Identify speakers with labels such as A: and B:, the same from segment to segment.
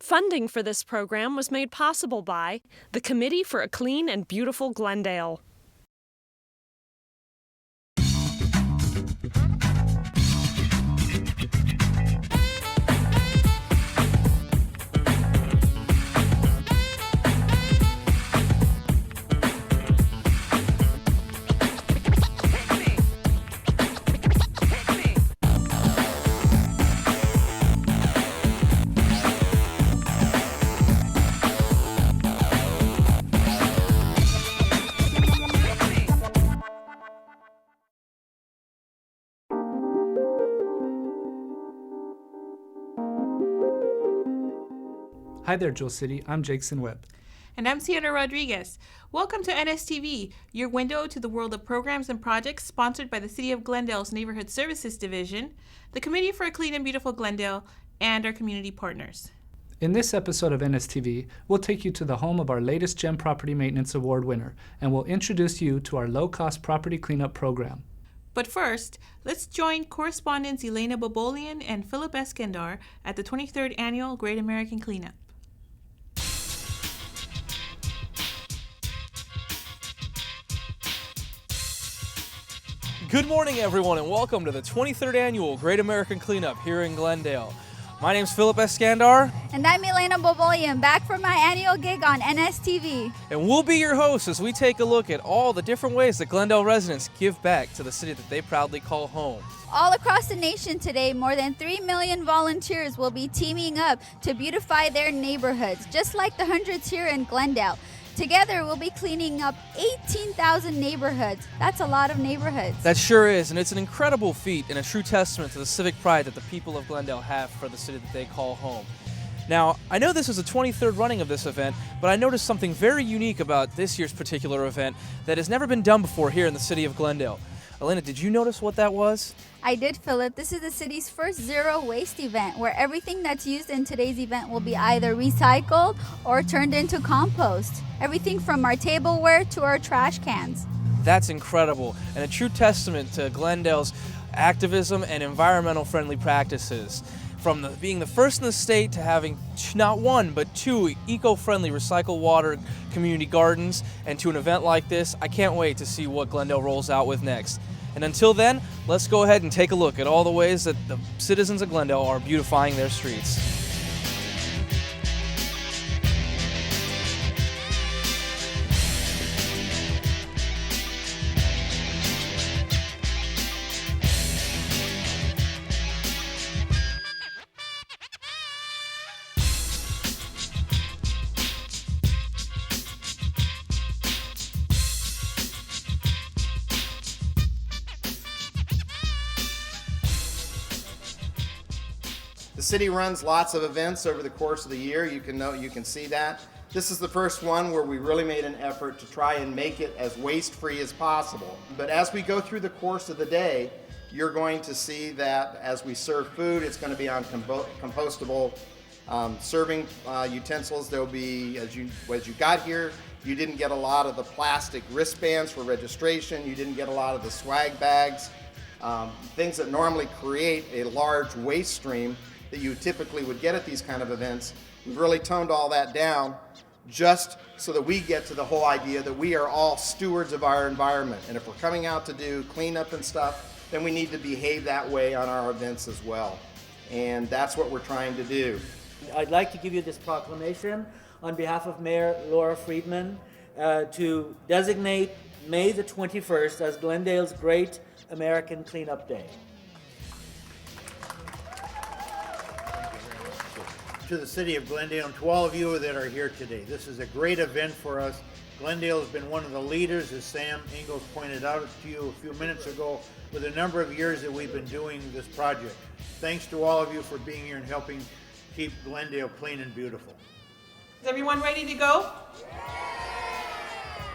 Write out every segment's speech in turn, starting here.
A: Funding for this program was made possible by the Committee for a Clean and Beautiful Glendale.
B: Hi there, Jewel City. I'm Jackson Webb.
C: And I'm Sierra Rodriguez. Welcome to NSTV, your window to the world of programs and projects sponsored by the City of Glendale's Neighborhood Services Division, the Committee for a Clean and Beautiful Glendale, and our community partners.
B: In this episode of NSTV, we'll take you to the home of our latest GEM Property Maintenance Award winner, and we'll introduce you to our low-cost property cleanup program.
C: But first, let's join correspondents Elena Bobolian and Philip Eskandar at the 23rd Annual Great American Cleanup.
D: Good morning, everyone, and welcome to the 23rd Annual Great American Cleanup here in Glendale. My name's Philip Eskandar.
E: And I'm Elena Bobolian, back for my annual gig on NSTV.
D: And we'll be your hosts as we take a look at all the different ways that Glendale residents give back to the city that they proudly call home.
E: All across the nation today, more than 3 million volunteers will be teaming up to beautify their neighborhoods, just like the hundreds here in Glendale. Together, we'll be cleaning up 18,000 neighborhoods. That's a lot of neighborhoods.
D: That sure is, and it's an incredible feat and a true testament to the civic pride that the people of Glendale have for the city that they call home. Now, I know this is the 23rd running of this event, but I noticed something very unique about this year's particular event that has never been done before here in the city of Glendale. Elena, did you notice what that was?
E: I did, Philip. This is the city's first zero waste event, where everything that's used in today's event will be either recycled or turned into compost. Everything from our tableware to our trash cans.
D: That's incredible, and a true testament to Glendale's activism and environmental friendly practices. From being the first in the state to having not one, but two eco-friendly recycled water community gardens, and to an event like this, I can't wait to see what Glendale rolls out with next. And until then, let's go ahead and take a look at all the ways that the citizens of Glendale are beautifying their streets.
F: The city runs lots of events over the course of the year. You can see that. This is the first one where we really made an effort to try and make it as waste-free as possible. But as we go through the course of the day, you're going to see that as we serve food, it's going to be on compostable serving utensils. There'll be, as you got here, you didn't get a lot of the plastic wristbands for registration. You didn't get a lot of the swag bags, things that normally create a large waste stream that you typically would get at these kind of events. We've really toned all that down just so that we get to the whole idea that we are all stewards of our environment. And if we're coming out to do cleanup and stuff, then we need to behave that way on our events as well. And that's what we're trying to do.
G: I'd like to give you this proclamation on behalf of Mayor Laura Friedman to designate May the 21st as Glendale's Great American Cleanup Day.
H: To the city of Glendale and to all of you that are here today. This is a great event for us. Glendale has been one of the leaders, as Sam Ingalls pointed out to you a few minutes ago, with a number of years that we've been doing this project. Thanks to all of you for being here and helping keep Glendale clean and beautiful.
C: Is everyone ready to go?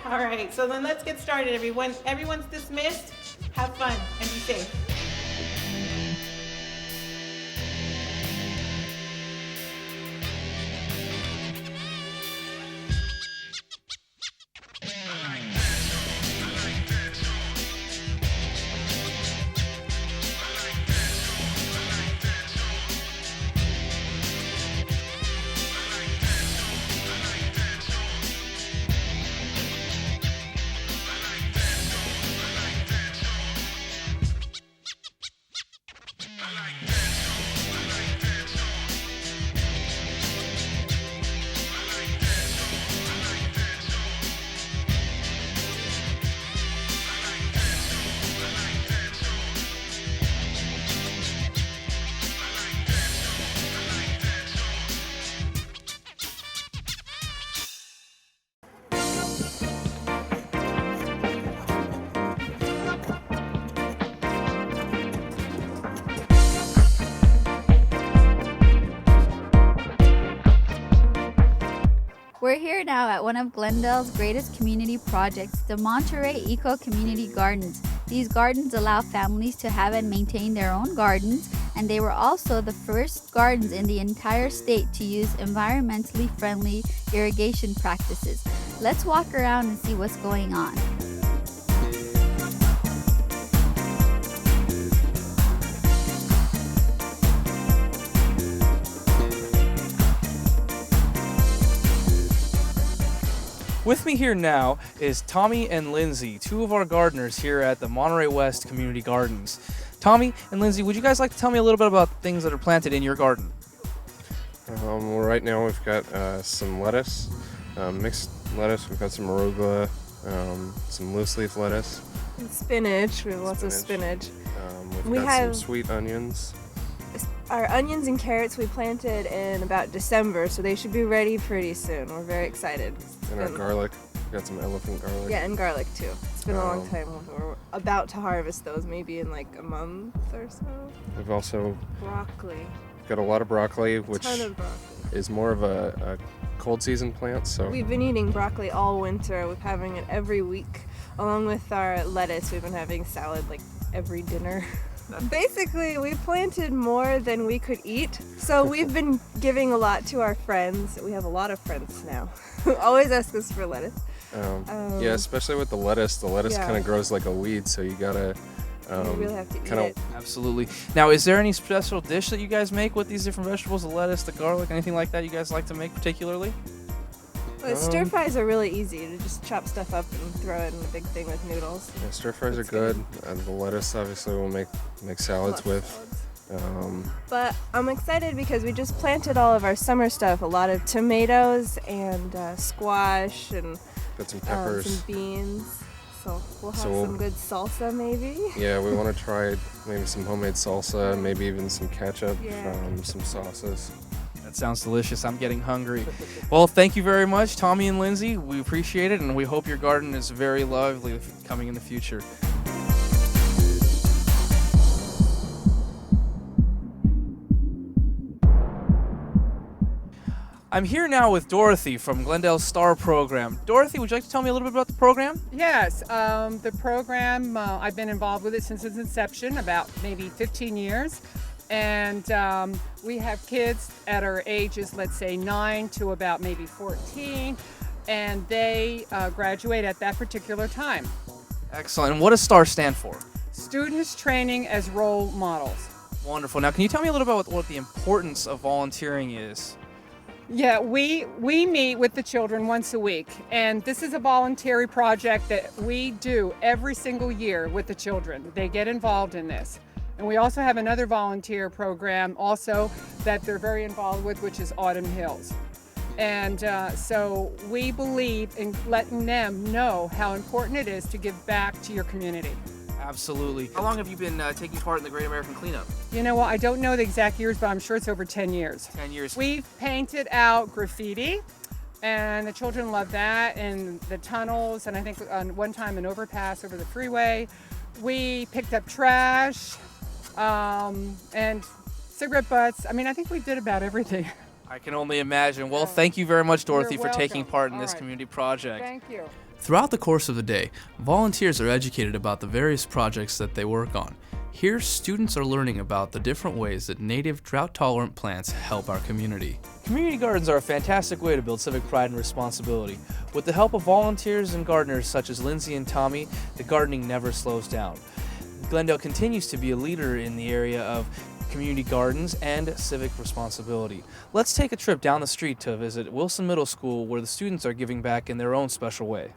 C: All right, so then let's get started, everyone. Everyone's dismissed. Have fun and be safe.
E: We're here now at one of Glendale's greatest community projects, the Monterey Eco Community Gardens. These gardens allow families to have and maintain their own gardens, and they were also the first gardens in the entire state to use environmentally friendly irrigation practices. Let's walk around and see what's going on.
D: With me here now is Tommy and Lindsay, two of our gardeners here at the Monterey West Community Gardens. Tommy and Lindsay, would you guys like to tell me a little bit about things that are planted in your garden?
I: Well, right now we've got some lettuce, mixed lettuce. We've got some arugula, some loose leaf lettuce.
J: And spinach. We have lots of spinach.
I: We've got some sweet onions.
J: Our onions and carrots we planted in about December, so they should be ready pretty soon. We're very excited.
I: And our garlic. We've got some elephant garlic.
J: Yeah, and garlic too. It's been a long time. We're about to harvest those, maybe in like a month or so.
I: We've also
J: Broccoli.
I: got a lot of broccoli, which
J: Ton of broccoli.
I: is more of a cold season plant. So
J: We've been eating broccoli all winter. We're having it every week. Along with our lettuce, we've been having salad like every dinner. Basically, we planted more than we could eat, so we've been giving a lot to our friends. We have a lot of friends now who always ask us for lettuce.
I: yeah, especially with the lettuce. The lettuce
J: Yeah.
I: kind of grows like a weed, so you gotta
J: You really have to eat
I: kinda-
J: it.
D: Absolutely. Now, is there any special dish that you guys make with these different vegetables, the lettuce, the garlic, anything like that you guys like to make particularly?
J: Well, stir fries are really easy to just chop stuff up and throw it in a big thing with noodles.
I: Yeah, stir fries are
J: It's
I: good. The lettuce, obviously, we'll make salads
J: Love
I: with.
J: salads. But I'm excited because we just planted all of our summer stuff, a lot of tomatoes and squash and
I: Got some peppers.
J: some beans. So we'll have
I: So
J: some good salsa maybe.
I: Yeah, we want to try maybe some homemade salsa, maybe even some ketchup,
J: Yeah.
I: some sauces.
D: That sounds delicious. I'm getting hungry. Well, thank you very much, Tommy and Lindsay. We appreciate it, and we hope your garden is very lively coming in the future. I'm here now with Dorothy from Glendale's STAR program. Dorothy, would you like to tell me a little bit about the program?
K: Yes, the program, I've been involved with it since its inception, about maybe 15 years. And we have kids at our ages, let's say 9 to about maybe 14, and they graduate at that particular time.
D: Excellent. And what does STAR stand for?
K: Students training as role models.
D: Wonderful. Now, can you tell me a little bit about what the importance of volunteering is?
K: Yeah, we meet with the children once a week, and this is a voluntary project that we do every single year with the children. They get involved in this. And we also have another volunteer program also that they're very involved with, which is Autumn Hills. And so we believe in letting them know how important it is to give back to your community.
D: Absolutely. How long have you been taking part in the Great American Cleanup?
K: You know what, I don't know the exact years, but I'm sure it's over 10 years.
D: 10 years.
K: We've painted out graffiti, and the children love that, and the tunnels, and I think on one time an overpass over the freeway. We picked up trash, and cigarette butts. I mean, I think we did about everything.
D: I can only imagine. Well, thank you very much, Dorothy,
K: You're
D: for taking
K: welcome.
D: part in
K: All
D: this
K: right.
D: community project.
K: Thank you.
L: Throughout the course of the day, volunteers are educated about the various projects that they work on. Here, students are learning about the different ways that native drought-tolerant plants help our community.
D: Community gardens are a fantastic way to build civic pride and responsibility. With the help of volunteers and gardeners such as Lindsay and Tommy, the gardening never slows down. Glendale continues to be a leader in the area of community gardens and civic responsibility. Let's take a trip down the street to visit Wilson Middle School, where the students are giving back in their own special way.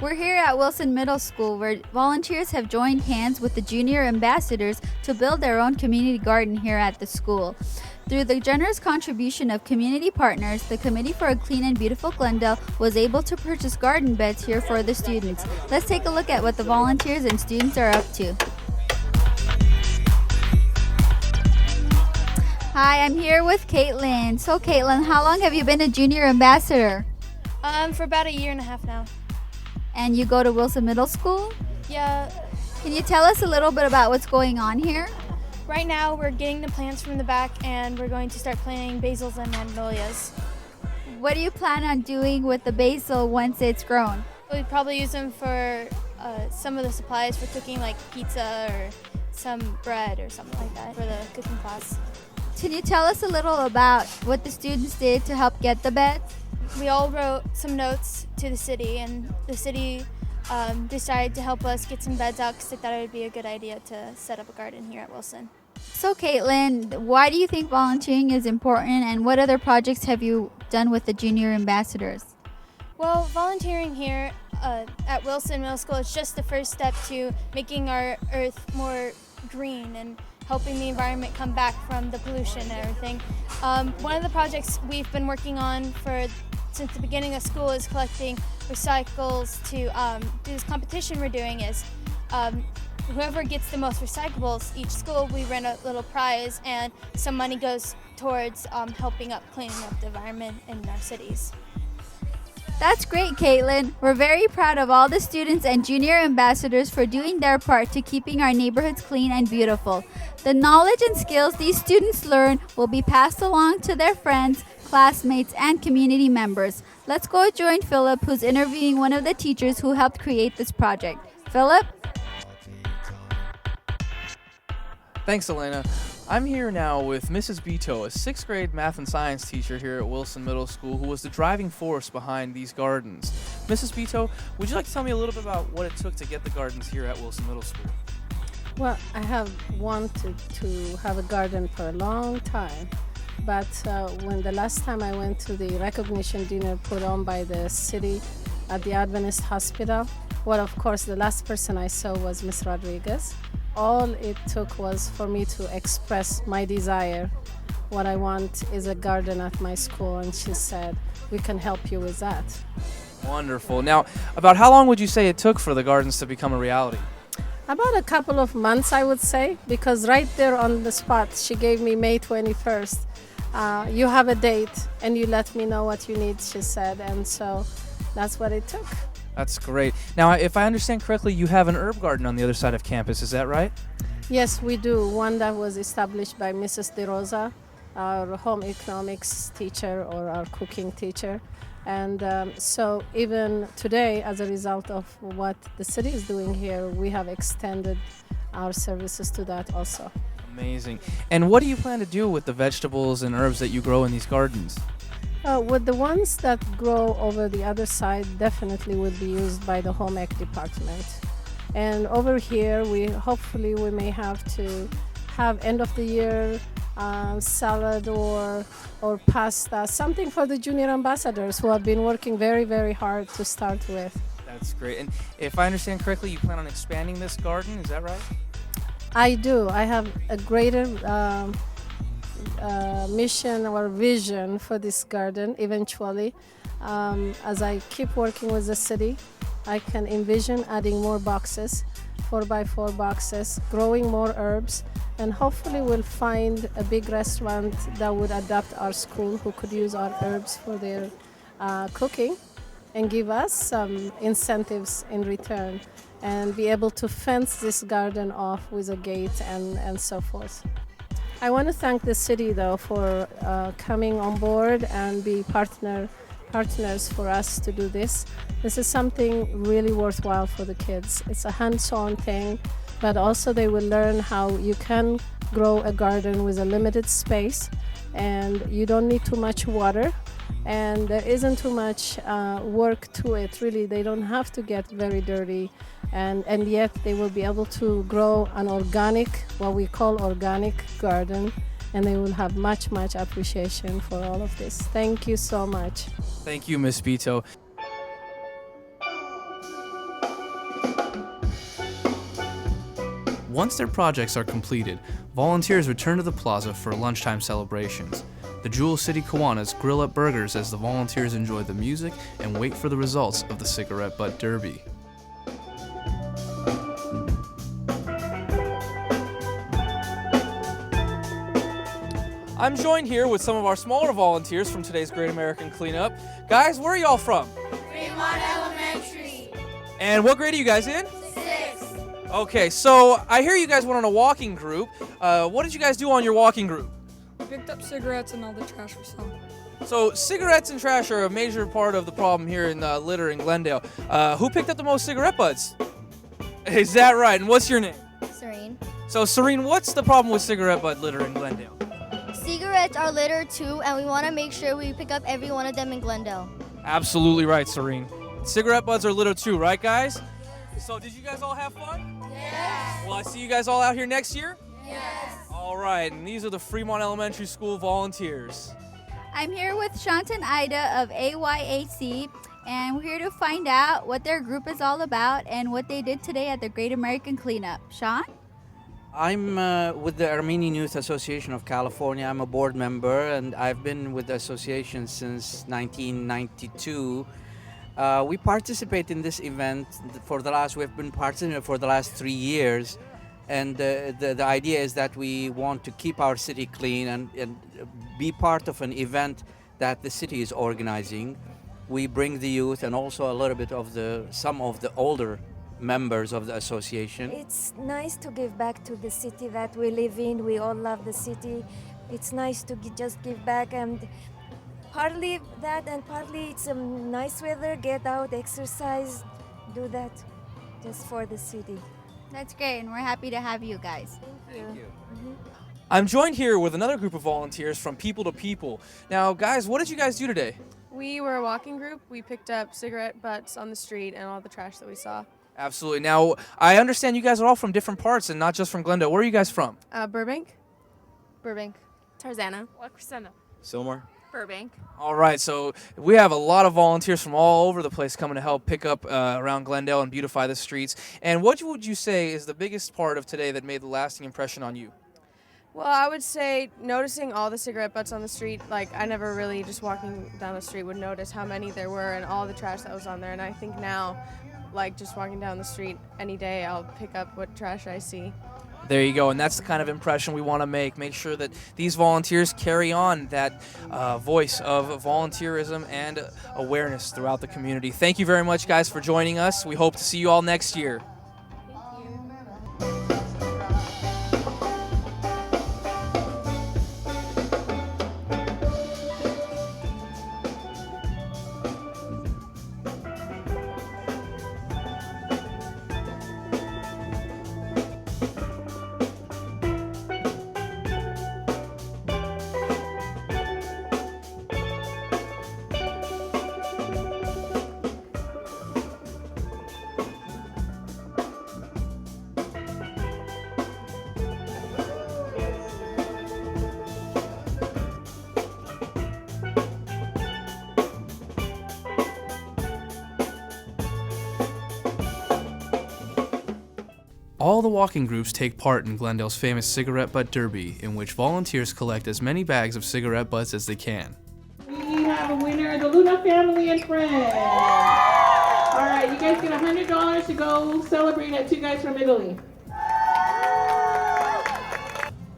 E: We're here at Wilson Middle School, where volunteers have joined hands with the junior ambassadors to build their own community garden here at the school. Through the generous contribution of community partners, the Committee for a Clean and Beautiful Glendale was able to purchase garden beds here for the students. Let's take a look at what the volunteers and students are up to. Hi, I'm here with Caitlin. So Caitlin, how long have you been a junior ambassador?
M: For about a year and a half now.
E: And you go to Wilson Middle School?
M: Yeah.
E: Can you tell us a little bit about what's going on here?
M: Right now we're getting the plants from the back and we're going to start planting basils and magnolias.
E: What do you plan on doing with the basil once it's grown?
M: We'd probably use them for some of the supplies for cooking, like pizza or some bread or something like that for the cooking class.
E: Can you tell us a little about what the students did to help get the beds?
M: We all wrote some notes to the city, and the city decided to help us get some beds out because they thought it would be a good idea to set up a garden here at Wilson.
E: So Caitlin, why do you think volunteering is important, and what other projects have you done with the junior ambassadors?
M: Well, volunteering here at Wilson Middle School is just the first step to making our earth more green and helping the environment come back from the pollution and everything. One of the projects we've been working on since the beginning of school is collecting recycles to do this competition we're doing is whoever gets the most recyclables, each school we run a little prize and some money goes towards helping up cleaning up the environment in our cities.
E: That's great, Caitlin. We're very proud of all the students and junior ambassadors for doing their part to keeping our neighborhoods clean and beautiful. The knowledge and skills these students learn will be passed along to their friends, classmates, and community members. Let's go join Philip, who's interviewing one of the teachers who helped create this project. Philip?
D: Thanks, Elena. I'm here now with Mrs. Beto, a 6th grade math and science teacher here at Wilson Middle School who was the driving force behind these gardens. Mrs. Beto, would you like to tell me a little bit about what it took to get the gardens here at Wilson Middle School?
N: Well, I have wanted to have a garden for a long time, but when the last time I went to the recognition dinner put on by the city at the Adventist Hospital, well, of course, the last person I saw was Miss Rodriguez. All it took was for me to express my desire. What I want is a garden at my school, and she said, we can help you with that.
D: Wonderful. Now, about how long would you say it took for the gardens to become a reality?
N: About a couple of months, I would say, because right there on the spot, she gave me May 21st. You have a date, and you let me know what you need, she said, and so that's what it took.
D: That's great. Now, if I understand correctly, you have an herb garden on the other side of campus, is that right?
N: Yes, we do. One that was established by Mrs. De Rosa, our home economics teacher or our cooking teacher. And so even today, as a result of what the city is doing here, we have extended our services to that also.
D: Amazing. And what do you plan to do with the vegetables and herbs that you grow in these gardens?
N: With the ones that grow over the other side, definitely would be used by the home ec department. And over here, hopefully we may have to have end of the year salad or pasta, something for the junior ambassadors who have been working very, very hard to start with.
D: That's great. And if I understand correctly, you plan on expanding this garden, is that right?
N: I do. I have a greater mission or vision for this garden eventually. As I keep working with the city, I can envision adding more boxes, 4x4 boxes, growing more herbs, and hopefully we'll find a big restaurant that would adapt our school who could use our herbs for their cooking and give us some incentives in return and be able to fence this garden off with a gate and so forth. I want to thank the city though for coming on board and be partners for us to do this. This is something really worthwhile for the kids. It's a hands-on thing, but also they will learn how you can grow a garden with a limited space and you don't need too much water and there isn't too much work to it. Really, they don't have to get very dirty and yet they will be able to grow an organic, what we call organic garden, and they will have much appreciation for all of this. Thank you so much.
D: Thank you, Ms. Beto.
L: Once their projects are completed, volunteers return to the plaza for lunchtime celebrations. The Jewel City Kiwanis grill up burgers as the volunteers enjoy the music and wait for the results of the Cigarette Butt Derby.
D: I'm joined here with some of our smaller volunteers from today's Great American Cleanup. Guys, where are y'all from?
O: Fremont Elementary.
D: And what grade are you guys in?
O: 6.
D: Okay, so I hear you guys went on a walking group. What did you guys do on your walking group?
P: We picked up cigarettes and all the trash we saw.
D: So cigarettes and trash are a major part of the problem here in litter in Glendale. Who picked up the most cigarette butts? Is that right? And what's your name?
Q: Serene.
D: So Serene, what's the problem with cigarette butt litter in Glendale?
Q: Cigarettes are litter too, and we want to make sure we pick up every one of them in Glendale.
D: Absolutely right, Serene. Cigarette butts are litter too, right guys? So did you guys all have fun?
O: Yes.
D: Will I see you guys all out here next year?
O: Yes.
D: All right, and these are the Fremont Elementary School volunteers.
E: I'm here with Shanta and Ida of AYAC, and we're here to find out what their group is all about and what they did today at the Great American Cleanup. Sean?
R: I'm with the Armenian Youth Association of California. I'm a board member, and I've been with the association since 1992. We participate in this event we've been participating for the last 3 years, and the idea is that we want to keep our city clean and be part of an event that the city is organizing. We bring the youth and also a little bit of some of the older members of the association.
S: It's nice to give back to the city that we live in. We all love the city. It's nice to just give back, and partly that and partly it's nice weather, get out, exercise, do that just for the city.
E: That's great, and we're happy to have you guys.
R: Thank you.
D: I'm joined here with another group of volunteers from People to People. Now guys, what did you guys do today?
J: We were a walking group. We picked up cigarette butts on the street and all the trash that we saw.
D: Absolutely. Now, I understand you guys are all from different parts and not just from Glendale. Where are you guys from?
J: Burbank.
P: Burbank.
J: Tarzana.
P: La Crescenta.
I: Sylmar.
P: Burbank.
D: All right, so we have a lot of volunteers from all over the place coming to help pick up around Glendale and beautify the streets. And what would you say is the biggest part of today that made the lasting impression on you?
J: Well, I would say noticing all the cigarette butts on the street. Like, I never really, just walking down the street, would notice how many there were and all the trash that was on there. And I think now, like, just walking down the street any day, I'll pick up what trash I see.
D: There you go, and that's the kind of impression we want to make sure that these volunteers carry on that voice of volunteerism and awareness throughout the community. Thank you very much, guys, for joining us. We hope to see you all next year.
L: All the walking groups take part in Glendale's famous Cigarette Butt Derby, in which volunteers collect as many bags of cigarette butts as they can.
C: We have a winner, the Luna family and friends. All right, you guys get $100 to go celebrate at Two Guys from Italy.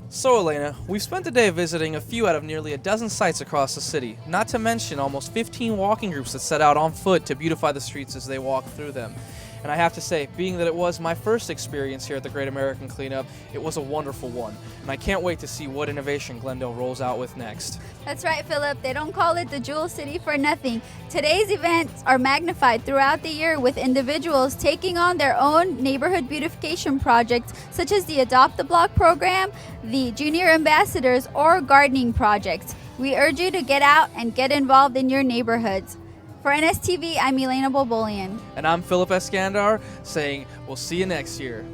D: So Elena, we've spent the day visiting a few out of nearly a dozen sites across the city, not to mention almost 15 walking groups that set out on foot to beautify the streets as they walk through them. And I have to say, being that it was my first experience here at the Great American Cleanup, it was a wonderful one. And I can't wait to see what innovation Glendale rolls out with next.
E: That's right, Philip. They don't call it the Jewel City for nothing. Today's events are magnified throughout the year with individuals taking on their own neighborhood beautification projects, such as the Adopt the Block program, the Junior Ambassadors, or gardening projects. We urge you to get out and get involved in your neighborhoods. For NSTV, I'm Elena Bobolian.
D: And I'm Philip Eskandar, saying we'll see you next year.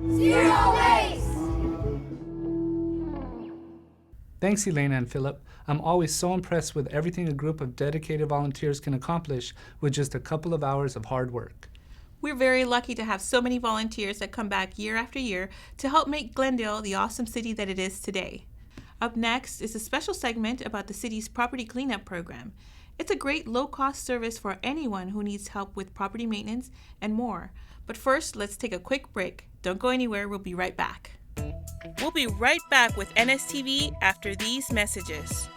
O: Zero waste!
B: Thanks, Elena and Philip. I'm always so impressed with everything a group of dedicated volunteers can accomplish with just a couple of hours of hard work.
C: We're very lucky to have so many volunteers that come back year after year to help make Glendale the awesome city that it is today. Up next is a special segment about the city's property cleanup program. It's a great low-cost service for anyone who needs help with property maintenance and more. But first, let's take a quick break. Don't go anywhere. We'll be right back. We'll be right back with NSTV after these messages.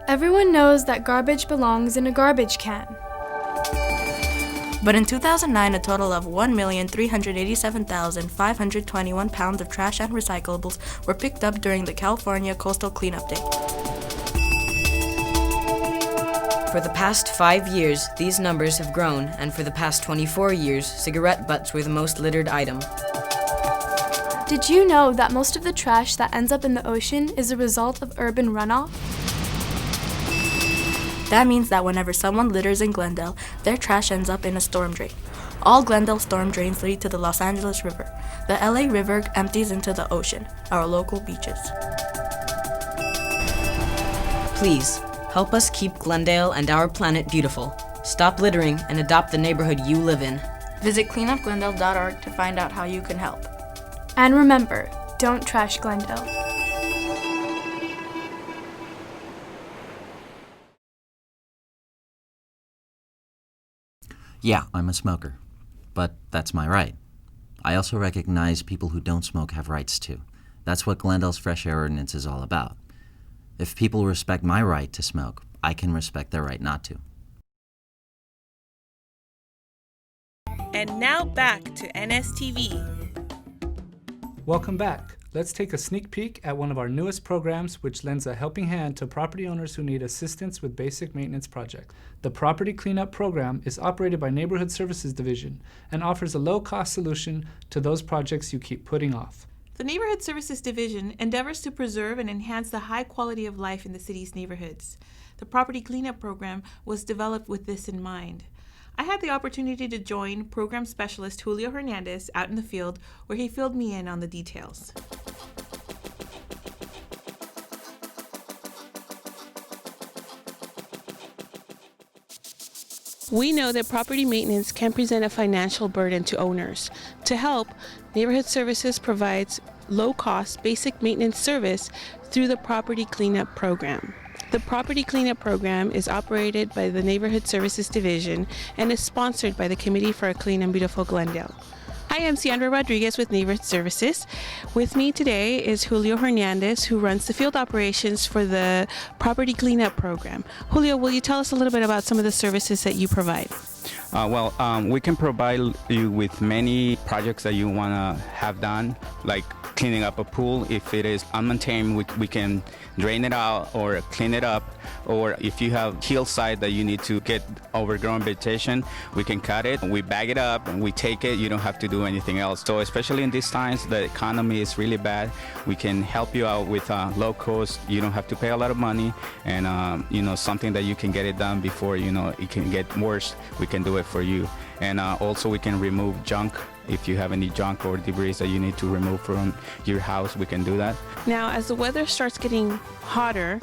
T: Everyone knows that garbage belongs in a garbage can.
U: But in 2009, a total of 1,387,521 pounds of trash and recyclables were picked up during the California Coastal Cleanup Day.
V: For the past 5 years, these numbers have grown, and for the past 24 years, cigarette butts were the most littered item.
T: Did you know that most of the trash that ends up in the ocean is a result of urban runoff?
U: That means that whenever someone litters in Glendale, their trash ends up in a storm drain. All Glendale storm drains lead to the Los Angeles River. The LA River empties into the ocean, our local beaches.
V: Please, help us keep Glendale and our planet beautiful. Stop littering and adopt the neighborhood you live in.
U: Visit cleanupglendale.org to find out how you can help.
T: And remember, don't trash Glendale.
W: Yeah, I'm a smoker, but that's my right. I also recognize people who don't smoke have rights too. That's what Glendale's Fresh Air Ordinance is all about. If people respect my right to smoke, I can respect their right not to.
C: And now back to NSTV.
B: Welcome back. Let's take a sneak peek at one of our newest programs, which lends a helping hand to property owners who need assistance with basic maintenance projects. The Property Cleanup Program is operated by Neighborhood Services Division and offers a low-cost solution to those projects you keep putting off.
C: The Neighborhood Services Division endeavors to preserve and enhance the high quality of life in the city's neighborhoods. The Property Cleanup Program was developed with this in mind. I had the opportunity to join Program Specialist Julio Hernandez out in the field, where he filled me in on the details. We know that property maintenance can present a financial burden to owners. To help, Neighborhood Services provides low-cost basic maintenance service through the Property Cleanup Program. The Property Cleanup Program is operated by the Neighborhood Services Division and is sponsored by the Committee for a Clean and Beautiful Glendale. Hi, I'm Sandra Rodriguez with Neighborhood Services. With me today is Julio Hernandez, who runs the field operations for the Property Cleanup Program. Julio, will you tell us a little bit about some of the services that you provide?
X: We can provide you with many projects that you want to have done, like cleaning up a pool. If it is unmaintained, we can drain it out or clean it up. Or if you have hillside that you need to get overgrown vegetation, we can cut it, we bag it up, and we take it. You don't have to do anything else. So especially in these times, the economy is really bad. We can help you out with low cost. You don't have to pay a lot of money, and something that you can get it done before it can get worse. We can do it for you. And also we can remove junk. If you have any junk or debris that you need to remove from your house, we can do that.
C: Now, as the weather starts getting hotter,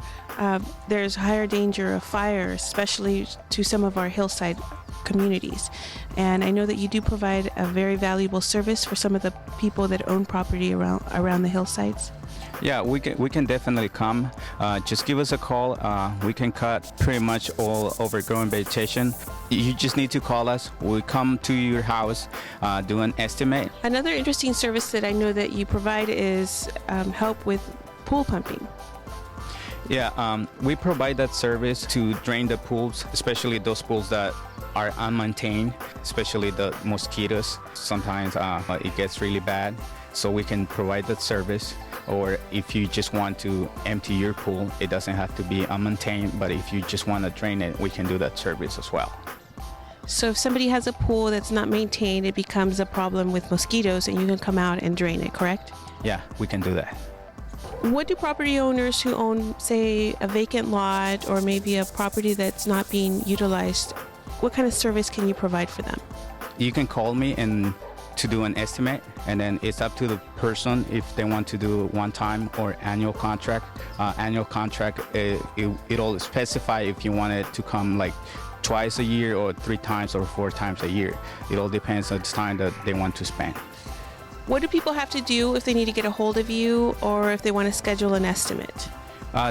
C: there's higher danger of fire, especially to some of our hillside communities. And I know that you do provide a very valuable service for some of the people that own property around the hillsides.
X: Yeah, we can definitely come. Just give us a call. We can cut pretty much all overgrown vegetation. You just need to call us. We'll come to your house, do an estimate.
C: Another interesting service that I know that you provide is help with pool pumping.
X: Yeah, we provide that service to drain the pools, especially those pools that are unmaintained, especially the mosquitoes. Sometimes it gets really bad, so we can provide that service. Or if you just want to empty your pool, it doesn't have to be unmaintained, but if you just want to drain it, we can do that service as well.
C: So if somebody has a pool that's not maintained, it becomes a problem with mosquitoes, and you can come out and drain it, correct?
X: Yeah, we can do that.
C: What do property owners who own, say, a vacant lot or maybe a property that's not being utilized, what kind of service can you provide for them?
X: You can call me and to do an estimate, and then it's up to the person if they want to do one-time or annual contract. Annual contract, it'll specify if you want it to come like twice a year or 3 times or 4 times a year. It all depends on the time that they want to spend.
C: What do people have to do if they need to get a hold of you or if they want to schedule an estimate?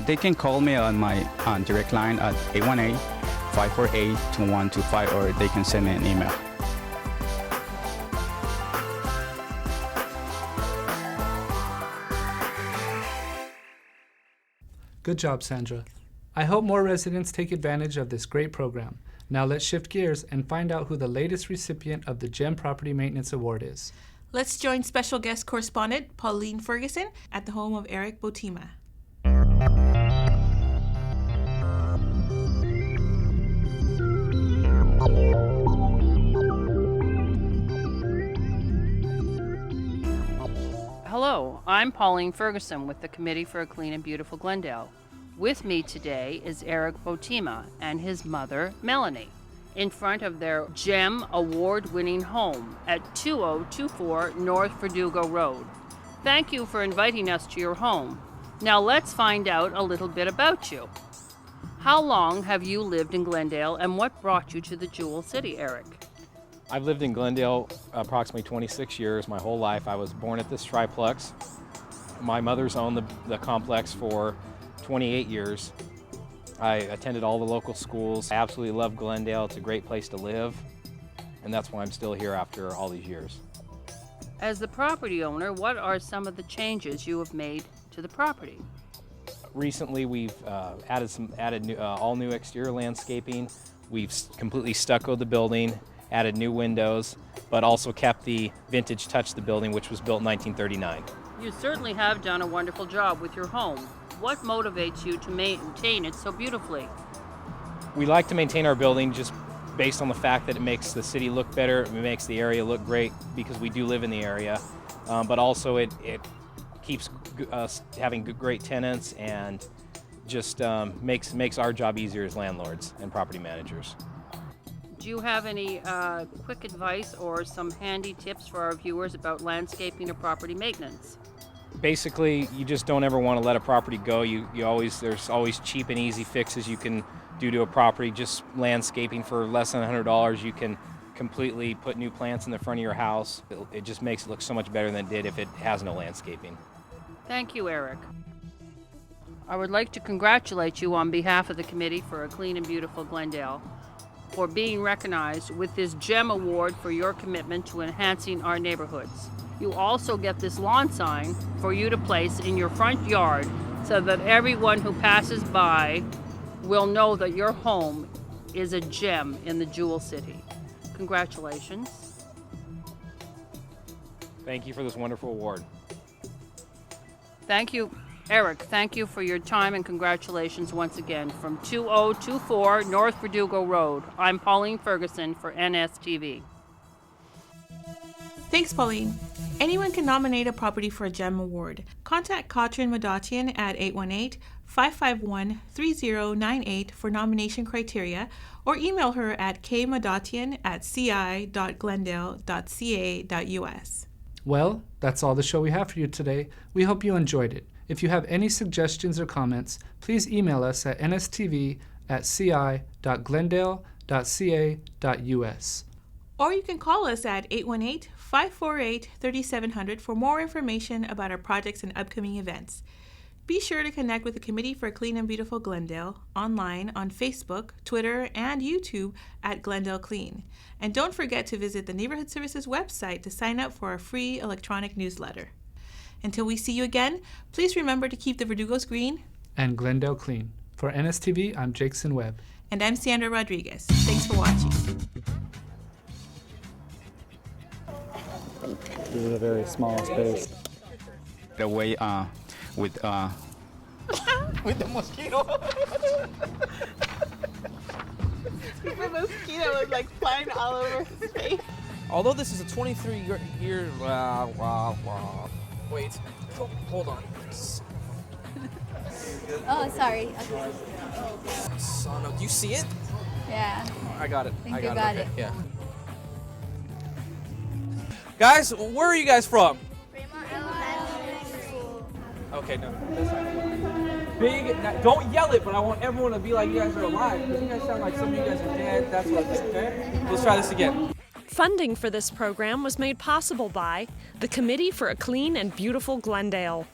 X: They can call me on my direct line at 818-548-2125, or they can send me an email.
B: Good job, Sandra. I hope more residents take advantage of this great program. Now let's shift gears and find out who the latest recipient of the GEM Property Maintenance Award is.
C: Let's join special guest correspondent Pauline Ferguson at the home of Eric Botima.
A: Hello, I'm Pauline Ferguson with the Committee for a Clean and Beautiful Glendale. With me today is Eric Botima and his mother, Melanie, in front of their GEM award-winning home at 2024 North Verdugo Road. Thank you for inviting us to your home. Now let's find out a little bit about you. How long have you lived in Glendale and what brought you to the Jewel City, Eric?
F: I've lived in Glendale approximately 26 years, my whole life. I was born at this triplex. My mother's owned the complex for 28 years. I attended all the local schools. I absolutely love Glendale. It's a great place to live, and that's why I'm still here after all these years.
A: As the property owner, what are some of the changes you have made to the property?
F: Recently, we've added all new exterior landscaping. We've completely stuccoed the building, added new windows, but also kept the vintage touch of the building, which was built in 1939.
A: You certainly have done a wonderful job with your home. What motivates you to maintain it so beautifully?
F: We like to maintain our building just based on the fact that it makes the city look better, it makes the area look great because we do live in the area, but also it keeps us having great tenants and just makes our job easier as landlords and property managers.
A: Do you have any quick advice or some handy tips for our viewers about landscaping or property maintenance?
F: Basically, you just don't ever want to let a property go. There's always cheap and easy fixes you can do to a property. Just landscaping for less than $100, you can completely put new plants in the front of your house. It just makes it look so much better than it did if it has no landscaping.
A: Thank you, Eric. I would like to congratulate you on behalf of the Committee for a Clean and Beautiful Glendale for being recognized with this GEM Award for your commitment to enhancing our neighborhoods. You also get this lawn sign for you to place in your front yard so that everyone who passes by will know that your home is a gem in the Jewel City. Congratulations.
F: Thank you for this wonderful award.
A: Thank you, Eric. Thank you for your time and congratulations once again from 2024 North Verdugo Road. I'm Pauline Ferguson for NSTV.
C: Thanks, Pauline. Anyone can nominate a property for a GEM Award. Contact Katrin Madatian at 818-551-3098 for nomination criteria, or email her at kmadatian@ci.glendale.ca.us.
B: Well, that's all the show we have for you today. We hope you enjoyed it. If you have any suggestions or comments, please email us at nstv@ci.glendale.ca.us.
C: Or you can call us at 818-548-3700 for more information about our projects and upcoming events. Be sure to connect with the Committee for a Clean and Beautiful Glendale online on Facebook, Twitter, and YouTube at Glendale Clean. And don't forget to visit the Neighborhood Services website to sign up for our free electronic newsletter. Until we see you again, please remember to keep the Verdugos green
B: and Glendale clean. For NSTV, I'm Jackson Webb.
C: And I'm Sandra Rodriguez. Thanks for watching.
G: This is a very small space.
X: The way with
D: the mosquito.
C: The mosquito was like flying all over his face.
D: Although this is a 23-year... Wait, hold on.
E: Oh, sorry. Okay.
D: Son of... Do you see it?
E: Yeah.
D: I got it.
E: I think you got it.
D: Yeah. Guys, where are you guys from? Okay, no. Big, don't yell it, but I want everyone to be like you guys are alive. Because you guys sound like some of you guys are dead. That's what, okay? Let's try this again.
H: Funding for this program was made possible by the Committee for a Clean and Beautiful Glendale.